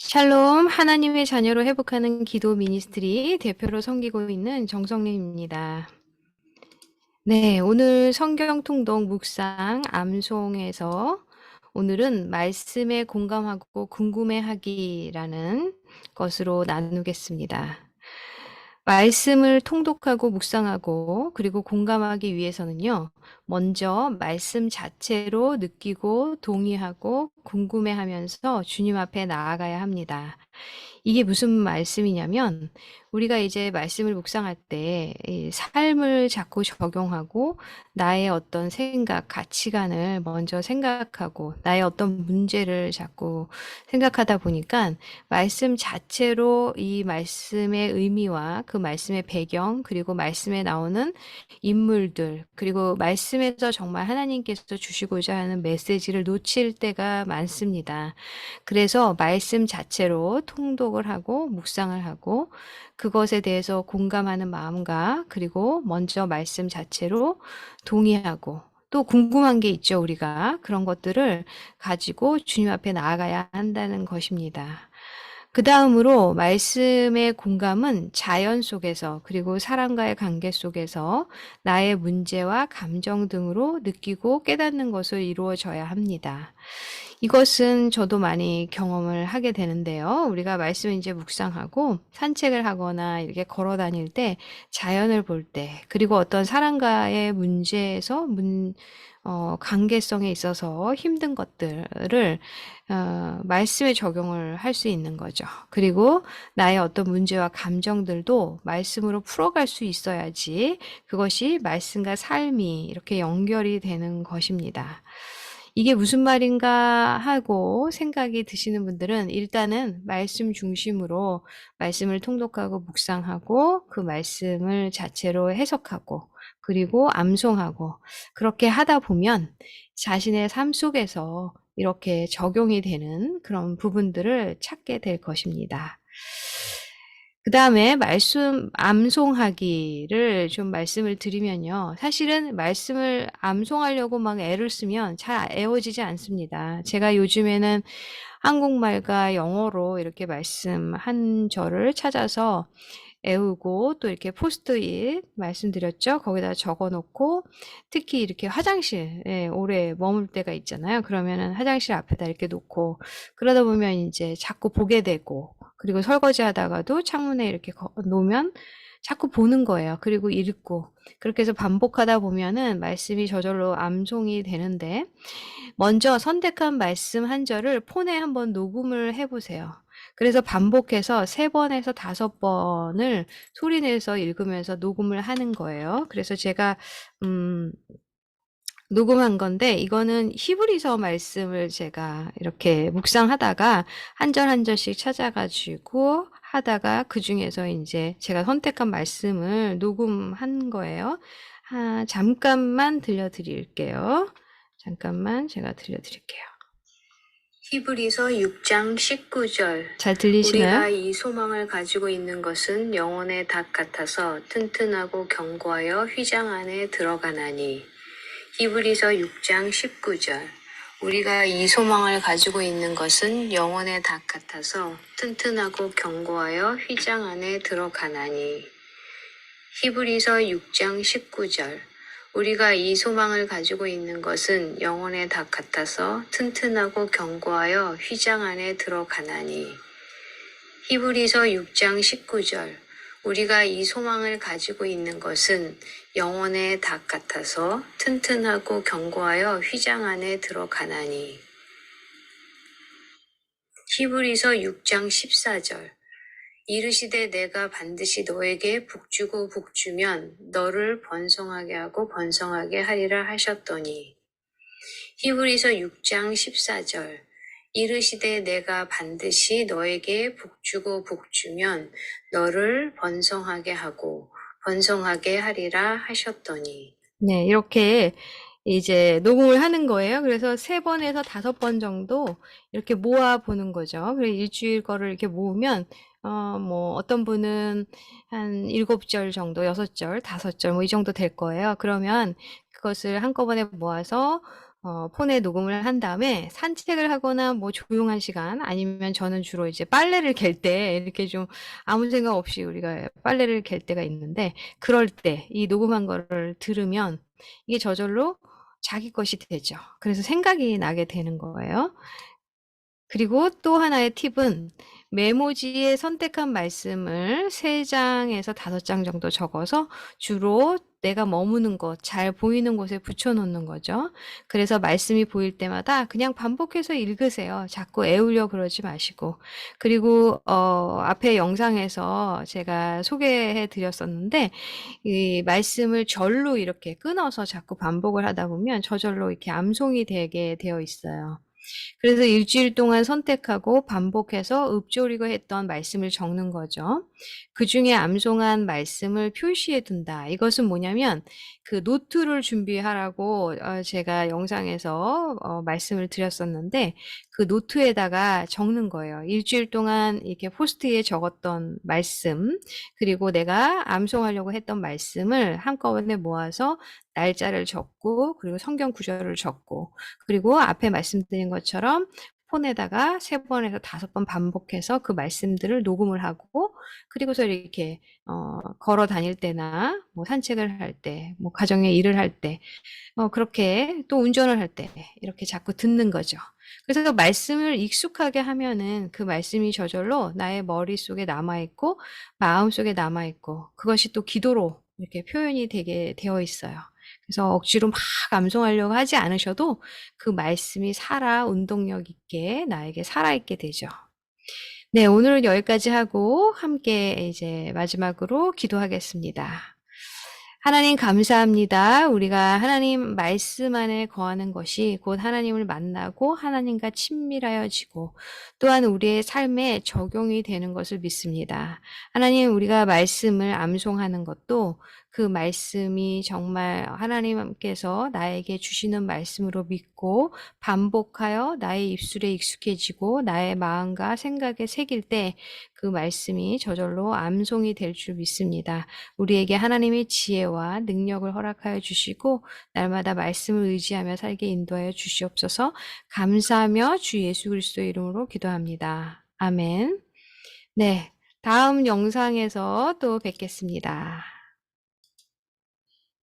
샬롬, 하나님의 자녀로 회복하는 기도 미니스트리 대표로 섬기고 있는 정성림입니다. 네, 오늘 성경 통독 묵상 암송에서 오늘은 말씀에 공감하고 궁금해하기라는 것으로 나누겠습니다. 말씀을 통독하고 묵상하고 그리고 공감하기 위해서는요, 먼저 말씀 자체로 느끼고 동의하고 궁금해하면서 주님 앞에 나아가야 합니다. 이게 무슨 말씀이냐면 우리가 이제 말씀을 묵상할 때 이 삶을 자꾸 적용하고 나의 어떤 생각, 가치관을 먼저 생각하고 나의 어떤 문제를 자꾸 생각하다 보니까 말씀 자체로 이 말씀의 의미와 그 말씀의 배경 그리고 말씀에 나오는 인물들 그리고 말씀에서 정말 하나님께서 주시고자 하는 메시지를 놓칠 때가 많습니다. 그래서 말씀 자체로 통독을 하고 묵상을 하고 그것에 대해서 공감하는 마음과 그리고 먼저 말씀 자체로 동의하고 또 궁금한 게 있죠, 우리가. 그런 것들을 가지고 주님 앞에 나아가야 한다는 것입니다. 그 다음으로 말씀의 공감은 자연 속에서 그리고 사람과의 관계 속에서 나의 문제와 감정 등으로 느끼고 깨닫는 것을 이루어져야 합니다. 이것은 저도 많이 경험을 하게 되는데요. 우리가 말씀을 이제 묵상하고 산책을 하거나 이렇게 걸어 다닐 때 자연을 볼 때, 그리고 어떤 사람과의 문제에서 관계성에 있어서 힘든 것들을 말씀에 적용을 할 수 있는 거죠. 그리고 나의 어떤 문제와 감정들도 말씀으로 풀어갈 수 있어야지 그것이 말씀과 삶이 이렇게 연결이 되는 것입니다. 이게 무슨 말인가 하고 생각이 드시는 분들은 일단은 말씀 중심으로 말씀을 통독하고 묵상하고 그 말씀을 자체로 해석하고 그리고 암송하고 그렇게 하다 보면 자신의 삶 속에서 이렇게 적용이 되는 그런 부분들을 찾게 될 것입니다. 그 다음에 말씀 암송하기를 좀 말씀을 드리면요. 사실은 말씀을 암송하려고 막 애를 쓰면 잘 애워지지 않습니다. 제가 요즘에는 한국말과 영어로 이렇게 말씀 한 절을 찾아서 애우고 또 이렇게 포스트잇 말씀드렸죠. 거기다 적어 놓고 특히 이렇게 화장실에 오래 머물 때가 있잖아요. 그러면은 화장실 앞에다 이렇게 놓고 그러다 보면 이제 자꾸 보게 되고 그리고 설거지 하다가도 창문에 이렇게 놓으면 자꾸 보는 거예요. 그리고 읽고 그렇게 해서 반복하다 보면은 말씀이 저절로 암송이 되는데 먼저 선택한 말씀 한 절을 폰에 한번 녹음을 해보세요. 그래서 반복해서 3번에서 5번을 소리내서 읽으면서 녹음을 하는 거예요. 그래서 제가 녹음한 건데 이거는 히브리서 말씀을 제가 이렇게 묵상하다가 한 절 한 절씩 찾아가지고 하다가 그 중에서 이제 제가 선택한 말씀을 녹음한 거예요. 잠깐만 들려드릴게요. 잠깐만 제가 들려드릴게요. 히브리서 6장 19절. 잘 들리시나요? 우리가 이 소망을 가지고 있는 것은 영혼의 닭 같아서 튼튼하고 견고하여 휘장 안에 들어가나니. 히브리서 6장 19절. 우리가 이 소망을 가지고 있는 것은 영혼의 닭 같아서 튼튼하고 견고하여 휘장 안에 들어가나니. 히브리서 6장 19절. 우리가 이 소망을 가지고 있는 것은 영혼의 닭 같아서 튼튼하고 견고하여 휘장 안에 들어가나니. 히브리서 6장 19절. 우리가 이 소망을 가지고 있는 것은 영혼의 닭 같아서 튼튼하고 견고하여 휘장 안에 들어가나니. 히브리서 6장 14절. 이르시되 내가 반드시 너에게 북주고 북주면 너를 번성하게 하고 번성하게 하리라 하셨더니. 히브리서 6장 14절. 이르시되 내가 반드시 너에게 북주고 북주면 너를 번성하게 하고 번성하게 하리라 하셨더니. 네, 이렇게 이제 녹음을 하는 거예요. 그래서 3번에서 5번 정도 이렇게 모아 보는 거죠. 그래서 일주일 거를 이렇게 모으면 어떤 분은 한 7절 정도, 6절, 5절 이 정도 될 거예요. 그러면 그것을 한꺼번에 모아서 폰에 녹음을 한 다음에 산책을 하거나 뭐 조용한 시간 아니면 저는 주로 이제 빨래를 갤 때 이렇게 좀 아무 생각 없이 우리가 빨래를 갤 때가 있는데 그럴 때 이 녹음한 거를 들으면 이게 저절로 자기 것이 되죠. 그래서 생각이 나게 되는 거예요. 그리고 또 하나의 팁은 메모지에 선택한 말씀을 3장에서 5장 정도 적어서 주로 내가 머무는 곳, 잘 보이는 곳에 붙여놓는 거죠. 그래서 말씀이 보일 때마다 그냥 반복해서 읽으세요. 자꾸 애우려 그러지 마시고. 그리고 앞에 영상에서 제가 소개해 드렸었는데 이 말씀을 절로 이렇게 끊어서 자꾸 반복을 하다 보면 저절로 이렇게 암송이 되게 되어 있어요. 그래서 일주일 동안 선택하고 반복해서 읊조리고 했던 말씀을 적는 거죠. 그중에 암송한 말씀을 표시해 둔다. 이것은 뭐냐면 그 노트를 준비하라고 제가 영상에서 말씀을 드렸었는데 그 노트에다가 적는 거예요. 일주일 동안 이렇게 포스트에 적었던 말씀, 그리고 내가 암송하려고 했던 말씀을 한꺼번에 모아서 날짜를 적고, 그리고 성경 구절을 적고, 그리고 앞에 말씀드린 것처럼 폰에다가 3번에서 5번 반복해서 그 말씀들을 녹음을 하고, 그리고서 이렇게 걸어 다닐 때나 뭐 산책을 할 때, 뭐 가정의 일을 할 때, 그렇게 또 운전을 할 때 이렇게 자꾸 듣는 거죠. 그래서 말씀을 익숙하게 하면은 그 말씀이 저절로 나의 머릿속에 남아있고 마음속에 남아있고 그것이 또 기도로 이렇게 표현이 되게 되어 있어요. 그래서 억지로 막 암송하려고 하지 않으셔도 그 말씀이 살아 운동력 있게 나에게 살아있게 되죠. 네, 오늘은 여기까지 하고 함께 이제 마지막으로 기도하겠습니다. 하나님 감사합니다. 우리가 하나님 말씀 안에 거하는 것이 곧 하나님을 만나고 하나님과 친밀하여지고 또한 우리의 삶에 적용이 되는 것을 믿습니다. 하나님, 우리가 말씀을 암송하는 것도 그 말씀이 정말 하나님께서 나에게 주시는 말씀으로 믿고 반복하여 나의 입술에 익숙해지고 나의 마음과 생각에 새길 때 그 말씀이 저절로 암송이 될 줄 믿습니다. 우리에게 하나님의 지혜와 능력을 허락하여 주시고 날마다 말씀을 의지하며 살게 인도하여 주시옵소서. 감사하며 주 예수 그리스도의 이름으로 기도합니다. 아멘. 네, 다음 영상에서 또 뵙겠습니다.